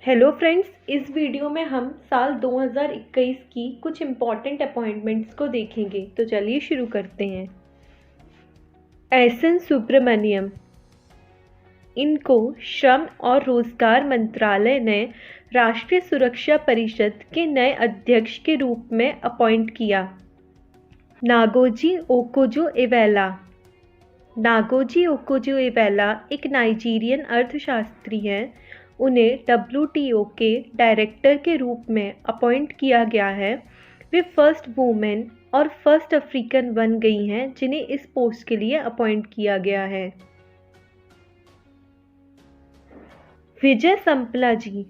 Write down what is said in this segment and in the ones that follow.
Hello friends, इस video में हम साल 2021 की कुछ इम्पॉर्टेंट अपॉइंटमेंट्स को देखेंगे। तो चलिए शुरू करते हैं। एस.एन. सुब्रमण्यम, इनको श्रम और रोजगार मंत्रालय ने राष्ट्रीय सुरक्षा परिषद के नए अध्यक्ष के रूप में अपॉइंट किया। नागोजी ओकोजो-इवेला, नागोजी ओकोजो-इवेला एक नाइजीरियन अर्थशास्त्री हैं। उन्हें WTO के डायरेक्टर के रूप में अपॉइंट किया गया है। वे फर्स्ट वुमेन और फर्स्ट अफ्रीकन बन गई हैं जिन्हें इस पोस्ट के लिए अपॉइंट किया गया है। विजय संपला जी,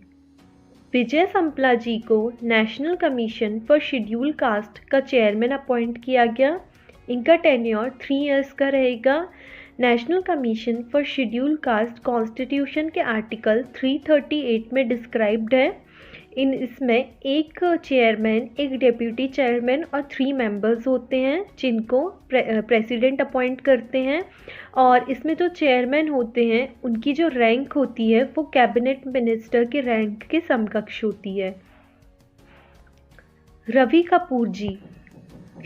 विजय संपला जी को national commission for schedule caste का चेयरमैन अपॉइंट किया गया। इनका टेन्योर 3 इयर्स का रहेगा। National commission for schedule caste constitution के आर्टिकल 338 में डिस्क्राइब्ड है। इसमें एक चेयरमैन, एक डेप्यूटी चेयरमैन और 3 मेंबर्स होते हैं जिनको प्रेसिडेंट अपॉइंट करते हैं। और इसमें जो चेयरमैन होते हैं उनकी जो रैंक होती है वो कैबिनेट मिनिस्टर के रैंक के समकक्ष होती है। रवि कपूर जी,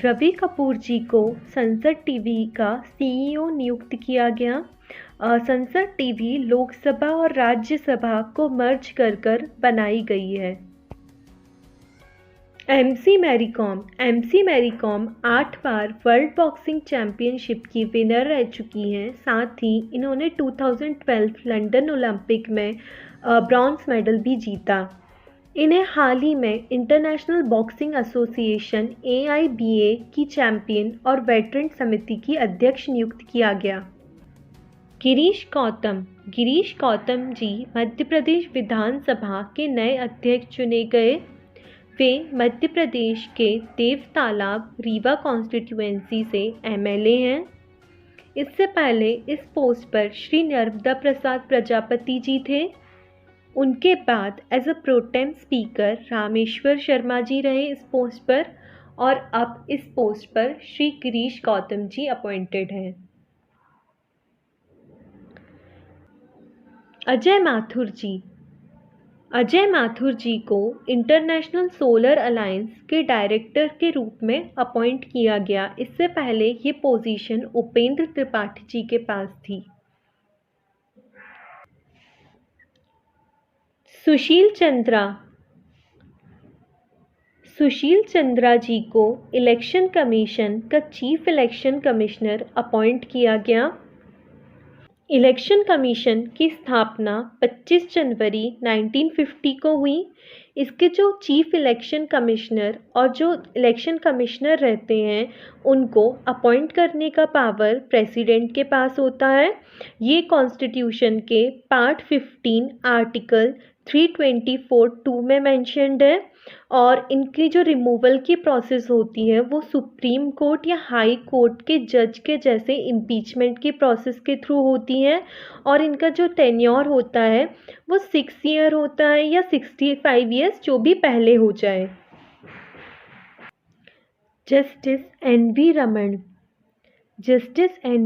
रवि कपूर जी को संसद टीवी का CEO नियुक्त किया गया। संसद टीवी लोकसभा और राज्यसभा को मर्ज कर बनाई गई है। MC मैरी कॉम 8 बार वर्ल्ड बॉक्सिंग चैंपियनशिप की विनर रह चुकी हैं। साथ ही इन्होंने 2012 लंदन ओलंपिक में ब्रॉन्ज मेडल भी जीता। इन्हें हाल ही में इंटरनेशनल बॉक्सिंग एसोसिएशन AIBA की चैंपियन और वेटरन समिति की अध्यक्ष नियुक्त किया गया। गिरीश गौतम जी मध्य प्रदेश विधानसभा के नए अध्यक्ष चुने गए। वे मध्य प्रदेश के देवतालाब रीवा कॉन्स्टिट्यूएंसी से MLA हैं। इससे पहले इस पोस्ट पर श्री नर्मदा प्रसाद प्रजापति जी थे। उनके बाद as a pro tem speaker Rameshwar Sharma ji रहे इस पोस्ट पर, और अब इस पोस्ट पर श्री गिरीश गौतम जी अपॉइंटेड हैं। अजय माथुर जी को इंटरनेशनल सोलर अलायंस के डायरेक्टर के रूप में अपॉइंट किया गया। इससे पहले ये पोजीशन उपेंद्र त्रिपाठी जी के पास थी। सुशील चंद्रा जी को इलेक्शन कमीशन का चीफ इलेक्शन कमिश्नर अपॉइंट किया गया। इलेक्शन कमीशन की स्थापना 25 जनवरी 1950 को हुई। इसके जो चीफ इलेक्शन कमिश्नर और जो इलेक्शन कमिश्नर रहते हैं उनको अपॉइंट करने का पावर प्रेसिडेंट के पास होता है। ये कॉन्स्टिट्यूशन के पार्ट 15 आर्टिकल 324(2) में मेंशन्ड है। और इनकी जो रिमूवल की प्रोसेस होती है वो सुप्रीम कोर्ट या हाई कोर्ट के जज के जैसे इम्पीचमेंट की प्रोसेस के थ्रू होती है। और इनका जो टेन्योर होता है वो 6 ईयर होता है या 65 ईयर्स, जो भी पहले हो जाए। जस्टिस एन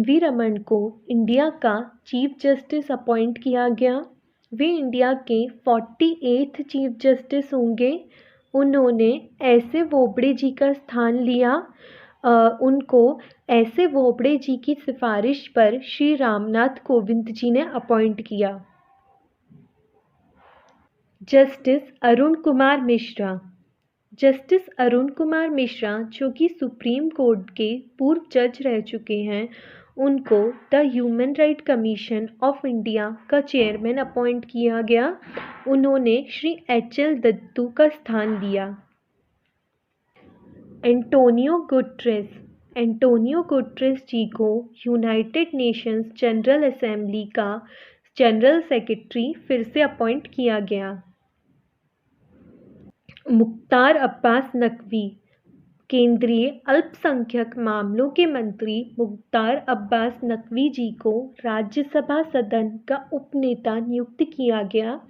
वी रमन को इंडिया का चीफ जस्टिस अपॉइंट किया गया। वे इंडिया के 48th चीफ जस्टिस होंगे। उन्होंने ऐसे बोबड़े जी का स्थान लिया। उनको ऐसे बोबड़े जी की सिफारिश पर श्री रामनाथ कोविंद जी ने अपॉइंट किया। जस्टिस अरुण कुमार मिश्रा जो कि सुप्रीम कोर्ट के पूर्व जज रह चुके हैं, उनको the human right commission of India का चेयरमैन अपॉइंट किया गया। उन्होंने श्री HL दत्तू का स्थान लिया। एंटोनियो गुटरेस जी को यूनाइटेड नेशंस जनरल असेंबली का जनरल सेक्रेटरी फिर से अपॉइंट किया गया। मुख्तार अब्बास नकवी, केंद्रीय अल्पसंख्यक मामलों के मंत्री मुख्तार अब्बास नकवी जी को राज्यसभा सदन का उपनेता नियुक्त किया गया।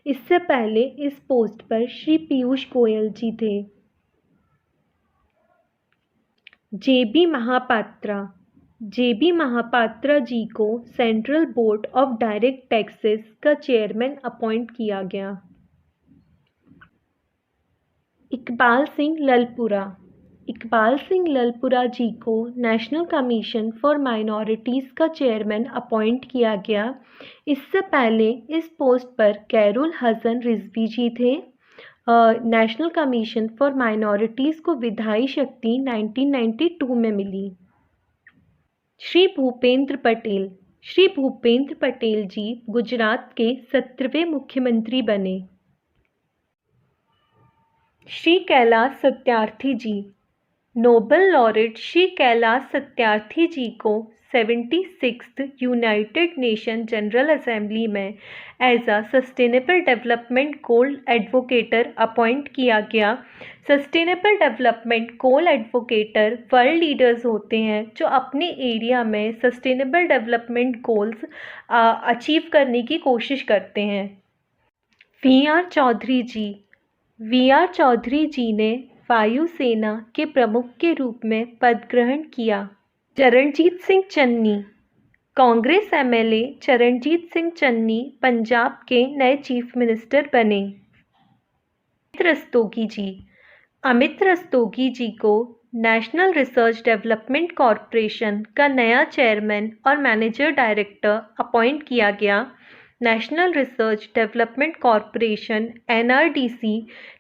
इससे पहले इस पोस्ट पर श्री पीयूष गोयल जी थे। JB महापात्रा जी को central board of direct taxes का चेयरमैन अपॉइंट किया गया। इकबाल सिंह ललपुरा। इकबाल सिंह ललपुरा जी को नेशनल कमीशन फॉर माइनॉरिटीज़ का चेयरमैन अपॉइंट किया गया। इससे पहले इस पोस्ट पर कैरुल हसन रिजवी जी थे। नेशनल कमीशन फॉर माइनॉरिटीज़ को विधायी शक्ति 1992 में मिली। श्री भूपेंद्र पटेल। श्री भूपेंद्र पटेल जी गुजरात के 17वें मुख्यमंत्री बने। श्री कैलाश सत्यार्थी जी। नोबेल लॉरेट श्री कैलाश सत्यार्थी जी को 76th United Nation General Assembly में as a sustainable development goal advocator appoint किया गया। Sustainable development goal advocator world leaders होते हैं जो अपने एरिया में सस्टेनेबल डेवलपमेंट गोल्स अचीव करने की कोशिश करते हैं। वी.आर. चौधरी जी। वी.आर. चौधरी जी ने वायुसेना के प्रमुख के रूप में पद ग्रहण किया। चरणजीत सिंह चन्नी। कांग्रेस एमएलए चरणजीत सिंह चन्नी पंजाब के नए चीफ मिनिस्टर बने। अमित रस्तोगी जी। अमित रस्तोगी जी को नेशनल रिसर्च डेवलपमेंट कॉरपोरेशन का नया चेयरमैन और मैनेजर डायरेक्टर अपॉइंट किया गया। National research development corporation NRDC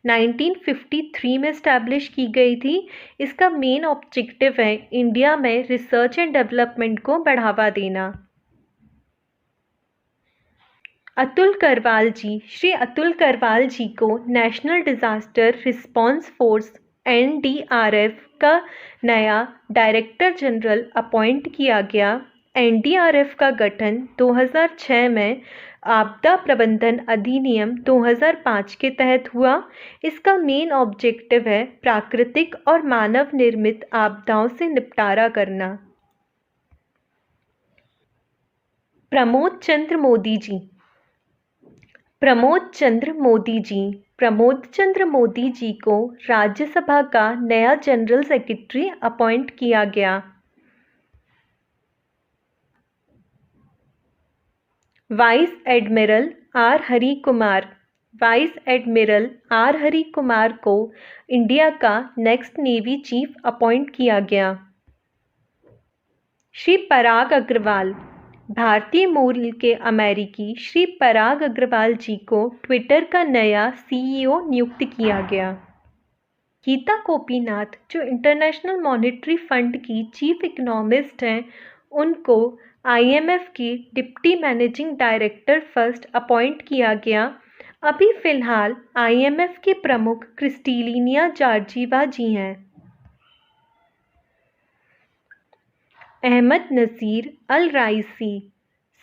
1953 में इस्टेब्लिश की गई थी। इसका मेन ऑब्जेक्टिव है इंडिया में रिसर्च एंड डेवलपमेंट को बढ़ावा देना। अतुल करवाल जी। श्री अतुल करवाल जी को national disaster response force NDRF का नया डायरेक्टर जनरल अपॉइंट किया गया। NDRF का गठन 2006 में आपदा प्रबंधन अधिनियम 2005 के तहत हुआ। इसका मेन ऑब्जेक्टिव है प्राकृतिक और मानव निर्मित आपदाओं से निपटारा करना। प्रमोद चंद्र मोदी जी। प्रमोद चंद्र मोदी जी। प्रमोद चंद्र मोदी जी को राज्यसभा का नया जनरल सेक्रेटरी अपॉइंट किया गया। Vice admiral R Hari Kumar. Vice admiral R Hari Kumar को इंडिया का नेक्स्ट नेवी चीफ अपॉइंट किया गया। श्री पराग अग्रवाल। भारतीय मूल के अमेरिकी श्री पराग अग्रवाल जी को ट्विटर का नया CEO नियुक्त किया गया। गीता गोपीनाथ जो इंटरनेशनल मॉनेटरी फंड की चीफ इकोनॉमिस्ट हैं, उनको IMF की deputy managing director first appoint किया गया। अभी फ़िलहाल IMF के प्रमुख क्रिस्टलिना जॉर्जिवा जी हैं। अहमद नसीर अल राइसी।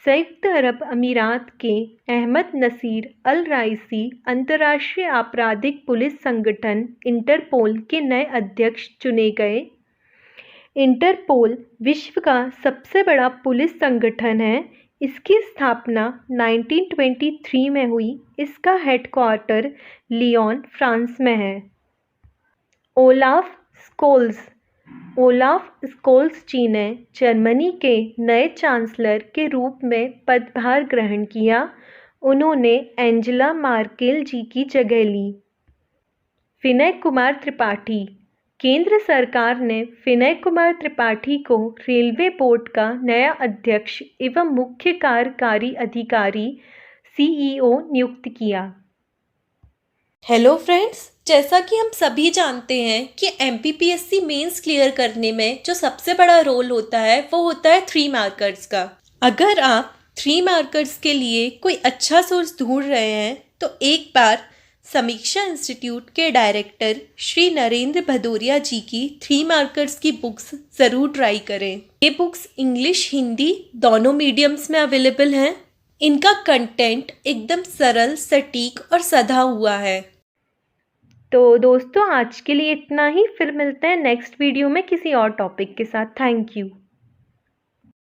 संयुक्त अरब अमीरात के अहमद नसीर अल राइसी अंतर्राष्ट्रीय आपराधिक पुलिस संगठन इंटरपोल के नए अध्यक्ष चुने गए। इंटरपोल विश्व का सबसे बड़ा पुलिस संगठन है। इसकी स्थापना 1923 में हुई। इसका हेडक्वार्टर लियोन, फ्रांस में है। Olaf Scholz. Olaf Scholz ji ने जर्मनी के नए चांसलर के रूप में पदभार ग्रहण किया। उन्होंने एंजेला मार्केल जी की जगह ली। विनय कुमार त्रिपाठी। केंद्र सरकार ने विनय कुमार त्रिपाठी को रेलवे बोर्ड का नया अध्यक्ष एवं मुख्य कार्यकारी अधिकारी CEO नियुक्त किया। हेलो फ्रेंड्स, जैसा कि हम सभी जानते हैं कि MPPSC मेंस क्लियर करने में जो सबसे बड़ा रोल होता है वो होता है 3 मार्कर्स का। अगर आप 3 मार्कर्स के लिए कोई अच्छा सोर्स ढूंढ रहे हैं तो एक बार समीक्षा इंस्टीट्यूट के डायरेक्टर श्री नरेंद्र भदौरिया जी की 3 मार्कर्स की बुक्स ज़रूर ट्राई करें। ये बुक्स इंग्लिश हिंदी दोनों मीडियम्स में अवेलेबल हैं। इनका कंटेंट एकदम सरल, सटीक और सधा हुआ है। तो दोस्तों आज के लिए इतना ही। फिर मिलते हैं नेक्स्ट वीडियो में किसी और टॉपिक के साथ। Thank you.